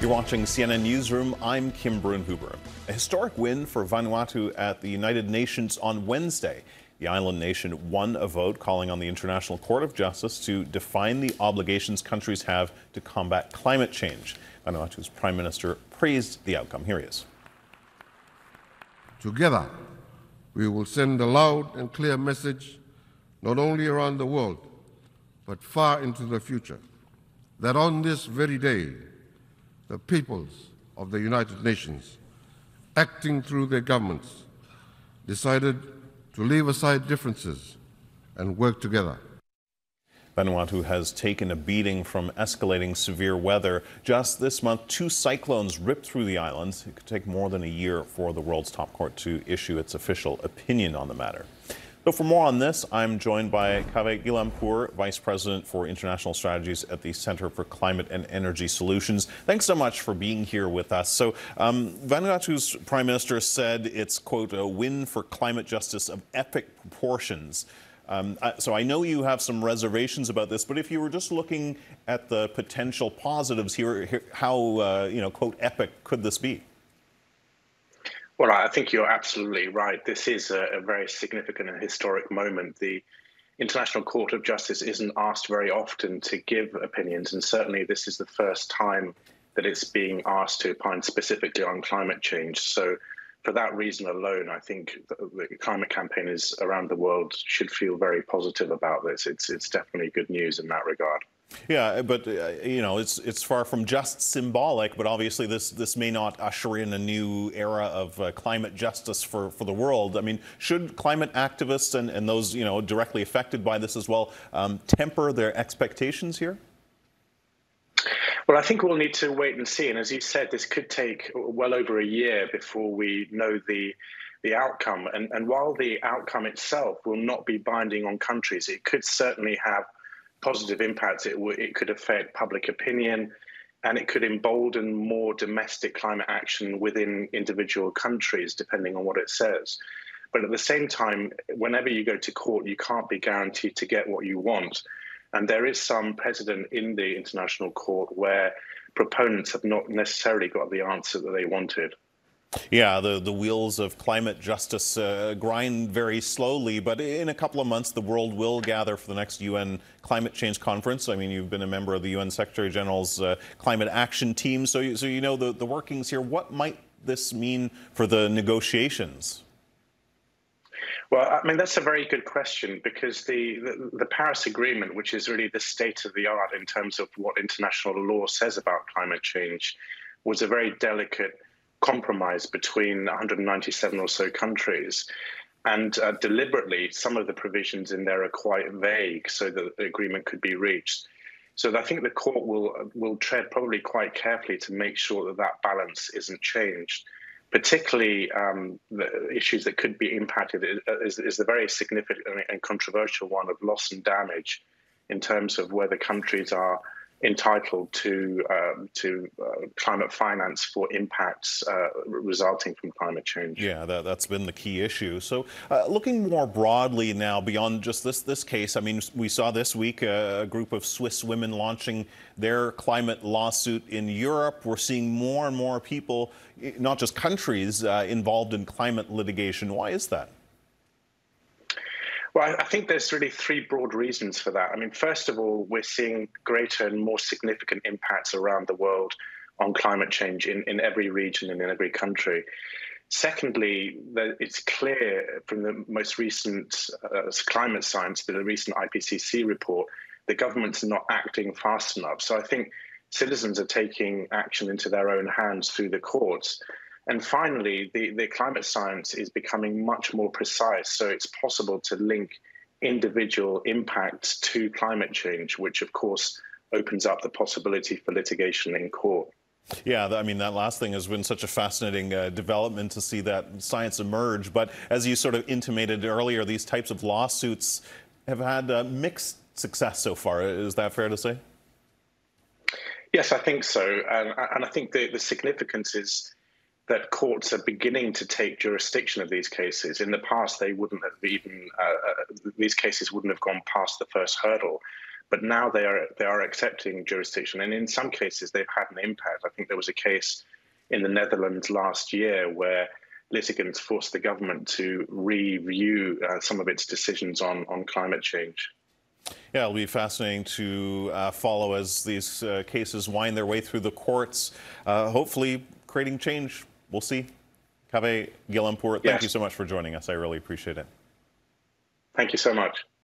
You're watching CNN Newsroom. I'm Kim Brunhuber. A historic win for Vanuatu at the United Nations on Wednesday. The island nation won a vote calling on the International Court of Justice to define the obligations countries have to combat climate change. Vanuatu's Prime Minister praised the outcome. Here he is. Together, we will send a loud and clear message, not only around the world, but far into the future, that on this very day, the peoples of the United Nations, acting through their governments, decided to leave aside differences and work together. Vanuatu has taken a beating from escalating severe weather. Just this month, 2 cyclones ripped through the island. It could take more than a year for the world's top court to issue its official opinion on the matter. So for more on this, I'm joined by Kaveh Guilanpour, Vice President for International Strategies at the Center for Climate and Energy Solutions. Thanks so much for being here with us. So Vanuatu's Prime Minister said it's, quote, a win for climate justice of epic proportions. So I know you have some reservations about this, but if you were just looking at the potential positives here, how, quote, epic could this be? Well, I think you're absolutely right. This is a very significant and historic moment. The International Court of Justice isn't asked very often to give opinions, and certainly this is the first time that it's being asked to opine specifically on climate change. So for that reason alone, I think the climate campaigners around the world should feel very positive about this. It's definitely good news in that regard. Yeah, but it's far from just symbolic. But obviously, this may not usher in a new era of climate justice for the world. I mean, should climate activists and those directly affected by this as well temper their expectations here? Well, I think we'll need to wait and see. And as you said, this could take well over a year before we know the outcome. And while the outcome itself will not be binding on countries, it could certainly have positive impacts. It could affect public opinion, and it could embolden more domestic climate action within individual countries, depending on what it says. But at the same time, whenever you go to court, you can't be guaranteed to get what you want. And there is some precedent in the International Court where proponents have not necessarily got the answer that they wanted. Yeah, the wheels of climate justice grind very slowly, but in a couple of months, the world will gather for the next UN climate change conference. I mean, you've been a member of the UN Secretary General's climate action team, so you know the workings here. What might this mean for the negotiations? Well, I mean, that's a very good question, because the Paris Agreement, which is really the state of the art in terms of what international law says about climate change, was a very delicate compromise between 197 or so countries. And deliberately, some of the provisions in there are quite vague so that the agreement could be reached. So I think the court will tread probably quite carefully to make sure that that balance isn't changed. Particularly the issues that could be impacted is the very significant and controversial one of loss and damage in terms of whether countries are entitled to climate finance for impacts resulting from climate change. Yeah, that's been the key issue. So looking more broadly now beyond just this case, I mean, we saw this week a group of Swiss women launching their climate lawsuit in Europe. We're seeing more and more people, not just countries, involved in climate litigation. Why is that? Well, I think there's really 3 broad reasons for that. I mean, first of all, we're seeing greater and more significant impacts around the world on climate change in every region and in every country. Secondly, it's clear from the most recent climate science, the recent IPCC report, the governments are not acting fast enough. So I think citizens are taking action into their own hands through the courts. And finally, the climate science is becoming much more precise, so it's possible to link individual impacts to climate change, which of course opens up the possibility for litigation in court. Yeah, I mean, that last thing has been such a fascinating development to see that science emerge. But as you sort of intimated earlier, these types of lawsuits have had mixed success so far. Is that fair to say? Yes, I think so. And I think the significance is that courts are beginning to take jurisdiction of these cases. In the past, they wouldn't have even, these cases wouldn't have gone past the first hurdle. But now they are accepting jurisdiction, and in some cases they've had an impact. I think there was a case in the Netherlands last year where litigants forced the government to review some of its decisions on climate change. Yeah, it'll be fascinating to follow as these cases wind their way through the courts, hopefully creating change. We'll see. Kaveh Guilanpour, thank you so much for joining us. I really appreciate it. Thank you so much.